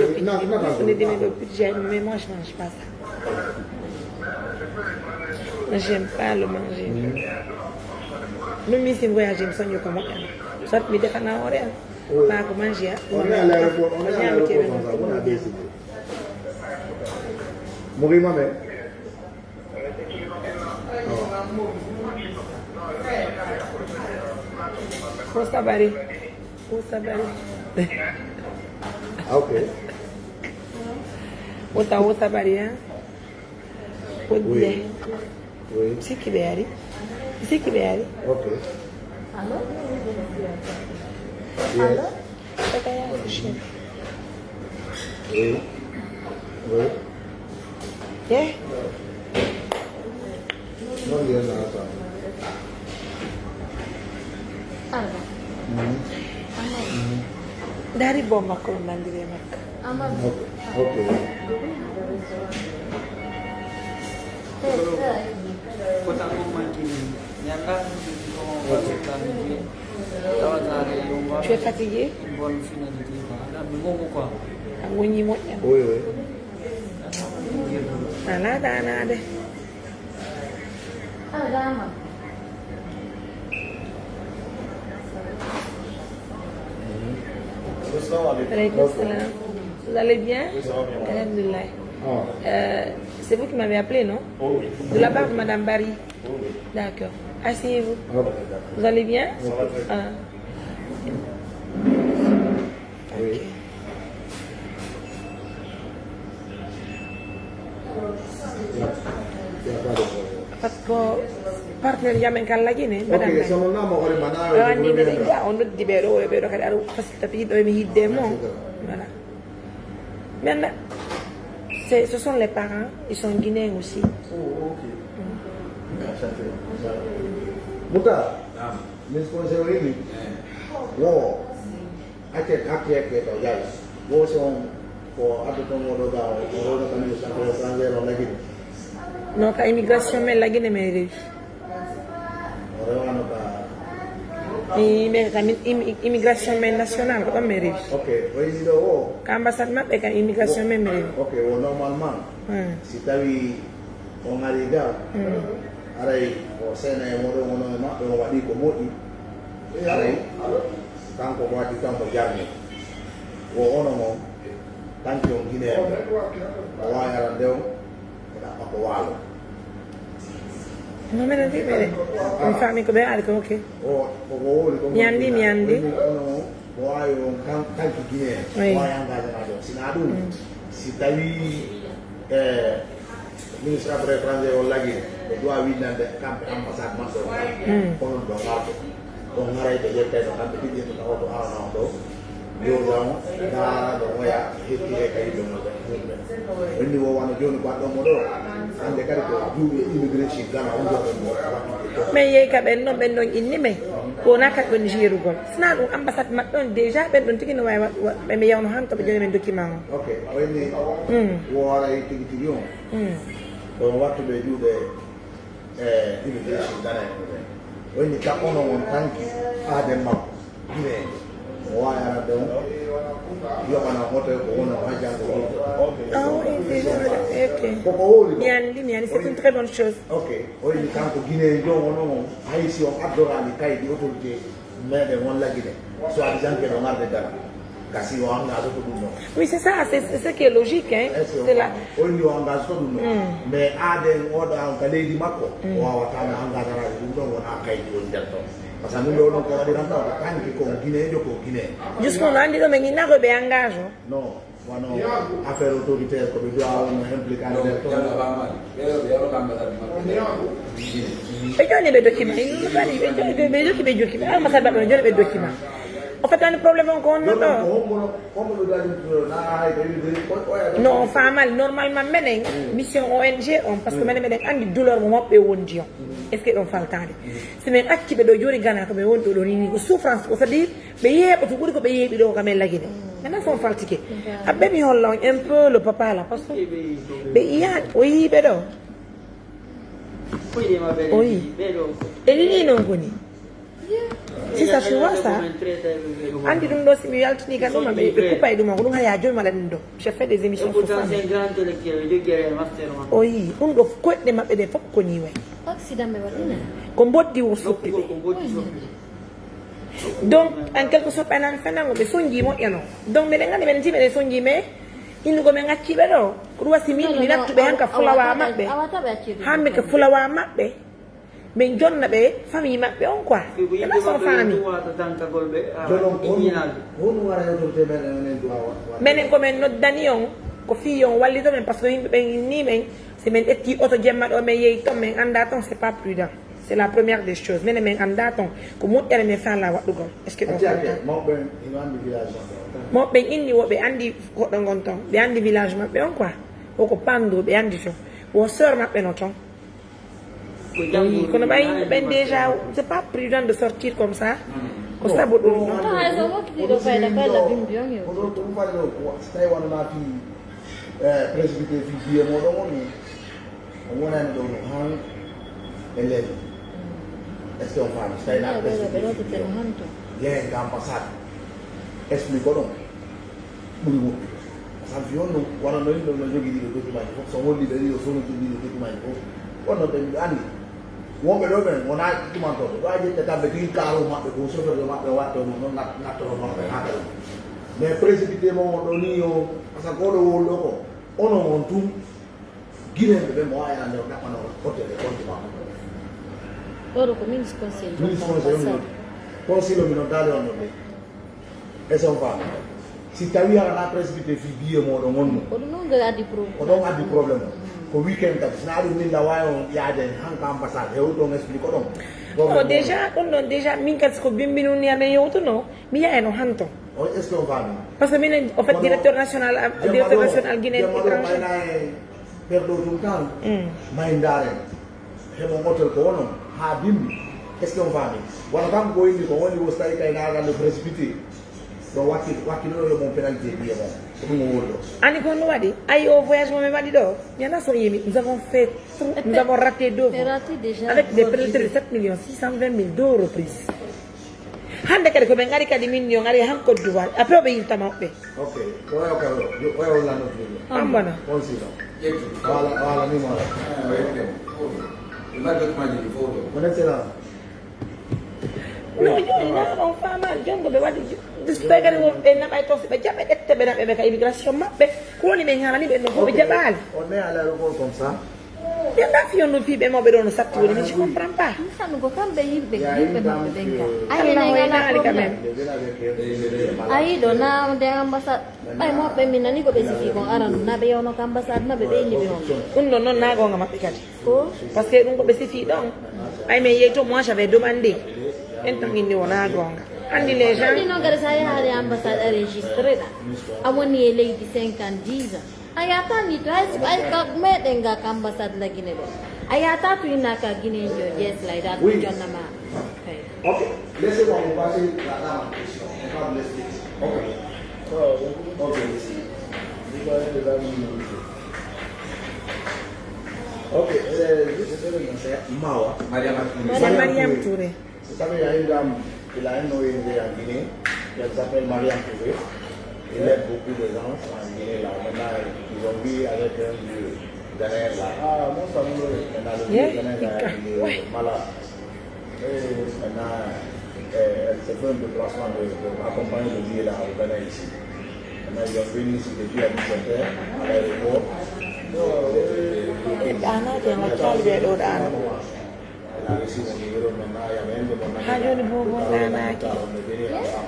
moi je mange pas ça. J'aime pas le manger. Même ici voyage je me sens comme ça. Soit me défendre en rien. Pas comment manger. On est à l'aéroport, on a décidé. Mourir ma mère. Faut savoir. Ok. Outra sabaria. Oui. Oui. Si que beri. Ok. Allô? Yes. Oui. Oui. Yeah. Non, il y a ça. Alba. Dari bomba ko mandire mak. Amal. Ok. Kota ko makin nyata ko ko Tu es fatigué? Bonne finalité. La bongo quoi. Ngoni mo ya. Oui, oui. Nada de. Dama. Alaykoum salam. Vous allez bien? Alhamdulillah. C'est vous qui m'avez appelé, non? Oui. De la part de Madame Barry. D'accord. Asseyez-vous. Vous allez bien? Ah. Oui. Parce que partenaire yamen kan lagi ne madame Ok, sono nama ore mana. Rawani de ja on di bero kadi aru fasita do mi hidde mo. Voilà. Maintenant ce sont les parents, ils sont guinéens aussi. Oh, ok. Muta. Min sponsor ini. Wo. Ake to yala. Wo son ko ato modo da oro kan yo sa ko strangero lagi. No ka immigration men lagi ne mere. Oro ano ka. Immigration men national ko mere. Okay, wani do wo. Ka ambassade mabbe ka immigration men mere. Okay, wo normalement. Si tawi on ariga. Arai o sena e modo mono ma do wadi ko modi. Arai. Tanko wadi tanko jarni. ono mo tanki on Guinée o wayara ndew ina pako walo non me ne di bene mi fa mi come alco ok Miandi. ono wayo tanki Guinée Oui. wayanga na do sina dum si tawi ministre affaires étrangères o lagi do winande kambe ambassade man do kono do ngato ko ngaray de yette do kambe bidde to tawo do awna do yo damo da do moya hetti e kay do mo wonni wo wana joni ko do mo do ande kadi ko duuɓe immigration gana on do mo mais yeey ka ɓen noon ɓen ɗon inni men wona kat ɓen jirugol sina ɗum ambassade maɓɓe on déjà ɓen ɗon tigi no wawi ɓe mi yawno han toɓe joni men document o ok wonni woray tigi tigi on ɗon wattuɓe juuɗe immigration gana en wonni takkono won tanki aaden makko guinee o wawi arande on yoɓana hoto ko wona hajjango ah oui déjà ok koko wowli ɗo Miandi c'est une très bonne chose ok oyni kanko Guinée jo wono haysi on addorani kaydi autorité meɗen won laggine soit disant que ɗo garde dara gasi o engage to ɗum noon oui c'est ça c'est ce qui est logique hein c'est là oyni o engage to ɗum noon mais aaden oɗo an ka leydi makko o wawatano engage araji ɗum ɗon wona kaydi woni nder ɗon par ce que ɗum ɗo ɗon ko waɗiranta ko tanki ko Guinée jo ko Guinée jusqu'on andi ɗo men innago ɓe engage o non wano affaire autoritaire ko ɓe dowa wonno impliqué nder to ɓe joni ɓe document ɓe jogi ɓe document ambassade maɓɓe no joni ɓe document en fait ani probléme on ko wonno ɗo non famal normalement menen mission ONG on par ce que minen meɗen andi douleur mo moɓɓe wondi on est ce que ɗon faltade si min acciɓe ɗo joni gana ko ɓe woni ɗo ɗo ni ko souffrance ko c'est à dire ɓe yeeɓa to ɓuuri ko ɓe yeeɓi ɗo kamen laguine maintenant fon faltike aɓe mi holla on un peu le papa là parce que ɓe iya o yiiɓe ɗo o yi e ɗiɗi noon koni si ça tu vois ça andi ɗum ɗo simi yaltini kan ɗum ɓe coupa e ɗum ko ɗum haya joni maɗa ɗum ɗo j'ai fait des émissions sur famille o yi ɗum ɗo koɗɗe maɓɓe ɗe fof koni way accident ɓe waɗina ko mboddi wo suppi ɓe donc en quelque sorte ɓaynani fenango ɓe soñji moƴƴano donc mbiɗen gandi minen ti meɗen soñji mais innugo men acciɓe ɗo ko ɗum wasi min mi nattuɓe han ka fulawa maɓɓe hamɓe ka fulawa maɓɓe min jonna ɓe famille maɓɓe on quoi ɓena son famille minen komin noddani on ko fi on wallito men par ce que yimɓe ɓen inni men si min ƴetti auto jemma ɗo min yeeyi ton min anda ton c'est pas prudent c'est la première des choses minen min anda ton ko moƴƴere min fala waɗɗugol est ce que ɗon moɓɓen inni woɓe andi goɗɗo gon ton ɓe andi village maɓɓe on quoi woko pando ɓe andi ton wo sœur maɓɓe no ton oui kono ɓay yimɓe ɓen déjà c'est pas prudent de sortir comme ça ko sabu ɗum ɗum faɗi ɗo so tawi wonana fi précipité fi biye moɗon on o wonani ɗo no han e leeli est ce que on faami so tawi na précipité yehe ga ambassade explique o ɗon ɓuri moƴƴu par ce que on ɗum wonano yimɓe no jogui ɗiɗo document ji fof so holliɓe ɗiɗo sonoji ɗiɗo document ji fof wonno ɓe andi wonɓe ɗo ɓen wona ɗumantoɓe ɗo a ƴette kamɓe tigi kaaro maɓɓe ko chauffeur de maɓɓe watte ɗum noon nattoro maɓɓe haɗa ɗum mais précipité mo won ɗo ni o par ce que oɗo wol ɗo ko ono on tum guineɓe ɓe mo wayana nde ɗaɓɓano hottede compte maɓɓe oɗo ko ministre conseil conseil mino dale on ɗo ɓe e son femme si tawi aɗana précipité fi biye moɗo gonno oɗum noon addi probléme oɗon addi probléme o ko weekend kadi sina ɗum min la wawi on yaade hanka ambassade hew ɗon explique o ɗon o déjà ɗum ɗon déjà min kadi siko bimbinuni amen yewtuno mi yayano han ton o est ce que on fami parce que minen en fait directeur national guinéen étranger mayna e perɗo tum tan may ndaren heɓon hôtel ko wonon ha bimbi est ce que on fami wona kam ko inni ko woni wo so tawi kay nagande précipité ɗo wakkiɗo yo mon pénalité biye mon ko ɗum o woni ɗo andi ko no waɗi ayi o voyage momin waɗi ɗo yana son yimi nous avons fait tout nous avons raté deux avec des pénalités de 7 millions 620 000 2 reprises hande kadi koɓe gari kadi min yo gari han Côte d'Ivoire après oɓe yimtama maɓɓe ok oyo kaɗo oyo lanotiɗo ambana on sino wala numéro mon excellence No, you know, farmer, jungle, what did you? This beggar will end up. I told the Japan at the immigration map. Calling me, and I don't know Japan. On est allé à l'école comme ça. Il y a des filles qui ont fait des sapes, mais je ne comprends pas. Ça nous comprend bien, il Il y a une dame Ai dona de ambassade. Ai mo pe minani ko besi ko aran na be ono ambassade na be be ni be on. Non, non, non, non, kati. Ko Parce que nous avons spécifié donc. Mais moi j'avais demandé. Un temps il on a gonga. Andi les gens. ni no gara sai ha de ambassade registré da. Awoni ele di 50 ayata ni to ai ka me denga ambassade la gine do. Ayata tu ina ka gine jo yes like that Oui. John nama. Ok, laissez-moi vous passer la question. On va vous laisser. Ok. Ok, ici. Ok, c'est Mawa. C'est Mariam Touré. Vous savez, il y a une dame, il a un ONG en Guinée, elle s'appelle Mariam Touré. Il aide beaucoup de gens en Guinée là. Maintenant, ils ont vu avec un vieux derrière là. Ah, mon famille, maintenant le vieux derrière là, il est malade. Et maintenant, elle s'est fait un déplacement d'accompagner le vieux là au Ghana ici. Maintenant, ils sont venus ici depuis à 17h à l'aéroport. Dana de la calve do dana. Elle a reçu mon numéro maintenant, il y avait un de mon ami. Hajoni bobo dana ki.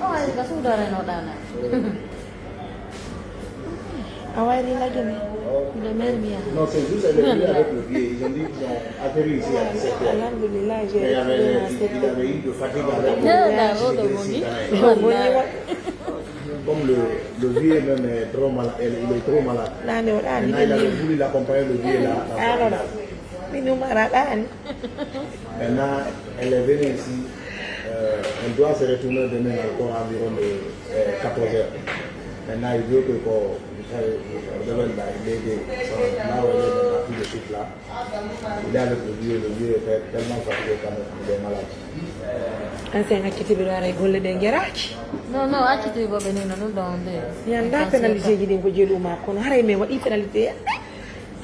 Oh ai ka sudara no dana. Awai la gene. De mermia. Non, c'est juste elle est venue avec le vieux. Ils ont dit qu'ils ont atterri ici à 17h. Alhamdulillah, Mais il y avait eu de fatigue avec Ne le da rodo boni. Comme le vieux même est trop malade, il est trop malade. Nani wadani Maintenant, il avait voulu l'accompagner le vieux là. alors minu maradani. Maintenant, elle est venue ici. Elle doit se retourner demain encore environ de 14h. Maintenant, il veut que il est là où elle est maintenant, tout de suite là. Il est avec le vieux est tellement fatigué quand même, il est malade. Ansenga kitibiru ara golle de ngeraki. No no aciti bo benino no donde. Yanda penalité ji din ko jelu ma kono hare me wadi penalité.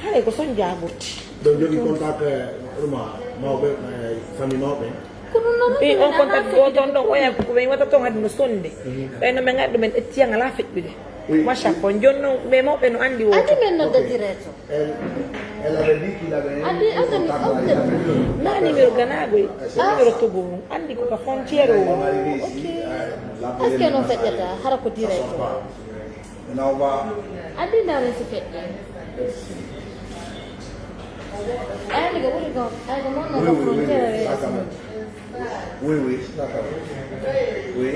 Hare ko son jabuti. Donc, je lui contacte ma famille Maupé. E on contact o ton do waya ko be wata ton hadi no sonde. Be no me ngaddo men etianga la fetbide. Moi chaque on jonno be mo be no andi wo. Adi men no de diretto. Elle avait dit qu'il avait un contact. Na numéro ganago numéro togo andi ko ka frontière o. Est-ce que non fait eta harako diretto. Maintenant, on va. Adi na re se fait. Ai le go go. Ai go no no frontiera. Oui, d'accord. Oui.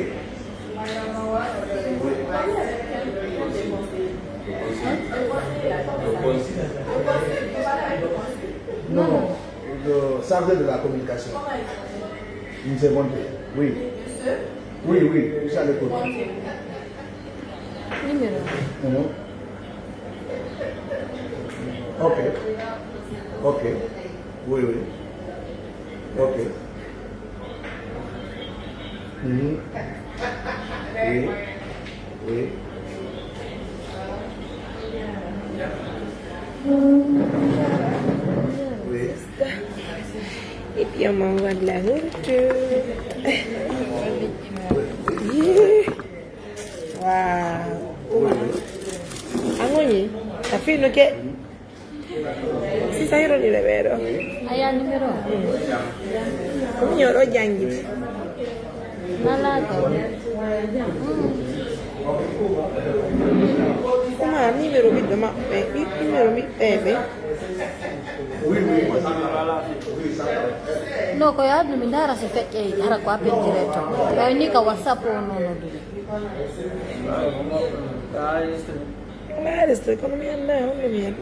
Non, le chargé de la communication. Une seconde. Oui. Oui, je suis à l'écoute. Numéro. Ok. Oui. Ok. Oui. Et puis on m'envoie de la nourriture. Waouh. Angoni, t'as fait le quai? Si ça y est, il est vero. Aya numéro. Come io lo jangi. Nalato. Come numero mi do ma numero mi No ko ya dum ndara se fekke hara ko appel diretto. Ko ni ka WhatsApp no no dum. Ma adesso economia non mi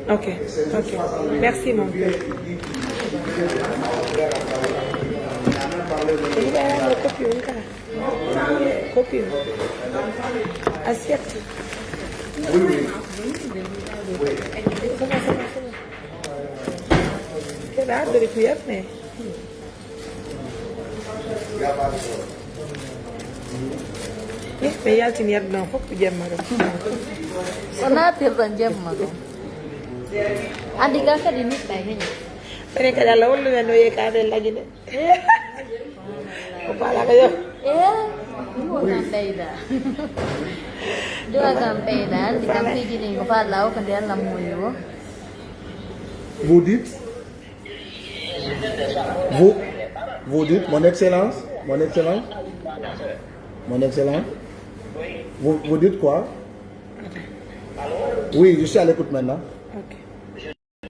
Ok. Merci mon père. Copie. Assiette. Che rado di qui a me. Yes, mais y'a tini y'a dedans, faut que j'aime ma On a tiré jam mago. Adi kaka di nit bay henya. Pene kada la wala na noye ka de lagi de. Ko pala kayo. Dua kampeda. Dua kampeda, di kampi gini ko pa lao kan dia lamuyo. Vous dites, vous dites, mon excellence, vous dites quoi? Oui, je suis à l'écoute maintenant. Ok.